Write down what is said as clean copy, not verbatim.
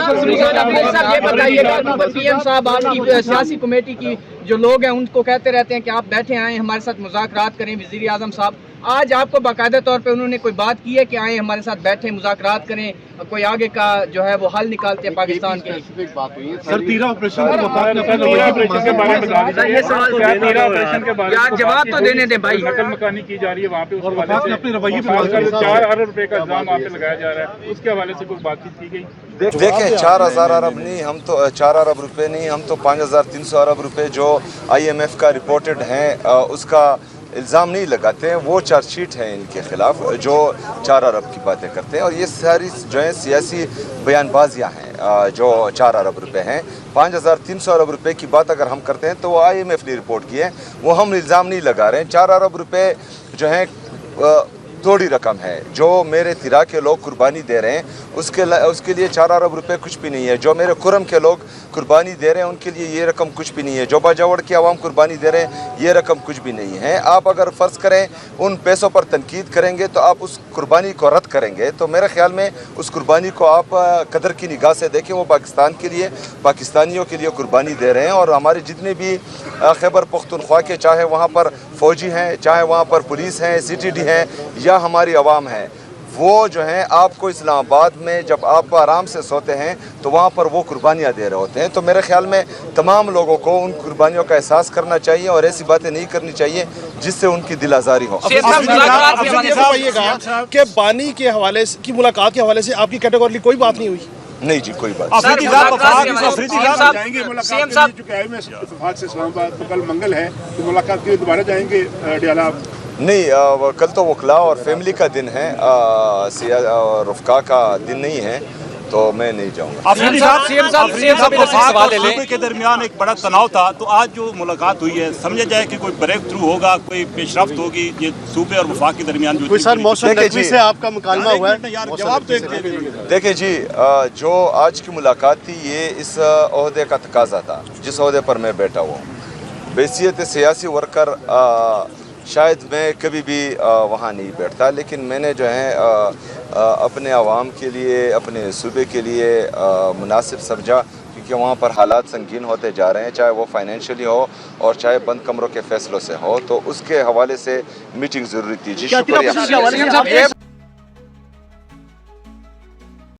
ये बताइएगा कि पीएम साहब आपकी सियासी कमेटी की जो लोग हैं उनको कहते रहते हैं कि आप बैठे आए हमारे साथ मुज़ाकरात करें, वज़ीर आज़म साहब आज आपको बाकायदा तौर पे उन्होंने कोई बात की है कि आए हमारे साथ बैठे मुज़ाकरात करें, कोई आगे का जो है वो हल निकालते हैं पाकिस्तान के लिए? सर 13 ऑपरेशन के बारे में जवाब तो देने दे भाई। नकल मकानी की जा रही है वहाँ पे, उसके हवाले से अपने रवैये पे 4 अरब रुपए का इल्जाम वहाँ पे लगाया जा रहा है, उसके हवाले से कोई बातचीत की गई? देखें 4000 अरब नहीं, हम तो 4 अरब रुपए नहीं, हम तो 5300 अरब रुपए जो IMF का रिपोर्टेड हैं उसका इल्ज़ाम नहीं लगाते हैं। वो चार्जशीट है इनके खिलाफ जो 4 अरब की बातें करते हैं, और ये सारी जो है सियासी बयानबाजियाँ हैं जो 4 अरब रुपए हैं। 5300 अरब रुपए की बात अगर हम करते हैं तो वो IMF ने रिपोर्ट की है, वो हम इल्ज़ाम नहीं लगा रहे हैं। 4 अरब रुपए जो हैं थोड़ी रकम है, जो मेरे तिरा के लोग कुर्बानी दे रहे हैं उसके लिए 4 अरब रुपए कुछ भी नहीं है। जो मेरे खुरम के लोग कुर्बानी दे रहे हैं उनके लिए ये रकम कुछ भी नहीं है। जो बाजावड़ की आवाम कुर्बानी दे रहे हैं ये रकम कुछ भी नहीं है। आप अगर फ़र्ज़ करें उन पैसों पर तनकीद करेंगे तो आप उस कुर्बानी को रद्द करेंगे, तो मेरे ख्याल में उस कुर्बानी को आप कदर की निगाह से देखें। वो पाकिस्तान के लिए, पाकिस्तानियों के लिए कुर्बानी दे रहे हैं, और हमारे जितने भी खैबर पख्तूनख्वा के, चाहे वहाँ पर फ़ौजी हैं, चाहे वहाँ पर पुलिस हैं, CTD हैं, या हमारी आवाम है, वो जो हैं आपको इस्लामाबाद में जब आप आराम से सोते हैं तो वहाँ पर वो कुर्बानियाँ दे रहे होते हैं। तो मेरे ख्याल में तमाम लोगों को उन कुर्बानियों का एहसास करना चाहिए और ऐसी बातें नहीं करनी चाहिए जिससे उनकी दिल आज़ारी हो। कि बानी के हवाले की मुलाकात के हवाले से आपकी कैटेगरी कोई बात नहीं हुई? नहीं जी, कोई बात कल मंगल है तो मुलाकात के लिए दोबारा जाएंगे डियाला? नहीं, कल तो वकला और फैमिली का दिन है, रफ़का का दिन नहीं है, तो मैं नहीं जाऊँगा। सूबे के दरमियान एक बड़ा तनाव था, तो आज जो मुलाकात हुई है समझा जाए कि कोई ब्रेक थ्रू होगा, कोई पेशरफ्त होगी ये सूबे और वफाक के दरमियान जो कोई सर मौसम नकवी से आपका मुकालमा हुआ है? जवाब तो देखिए जी, जो आज की मुलाकात थी ये इस ओहदे का तकाजा था जिस ओहदे पर मैं बैठा हुआ हूँ। बैसियत सियासी वर्कर शायद मैं कभी भी वहाँ नहीं बैठता, लेकिन मैंने जो है अपने आवाम के लिए, अपने सूबे के लिए मुनासिब समझा, क्योंकि वहाँ पर हालात संगीन होते जा रहे हैं, चाहे वो फाइनेंशियली हो और चाहे बंद कमरों के फैसलों से हो, तो उसके हवाले से मीटिंग ज़रूरी थी जी। शुक्रिया।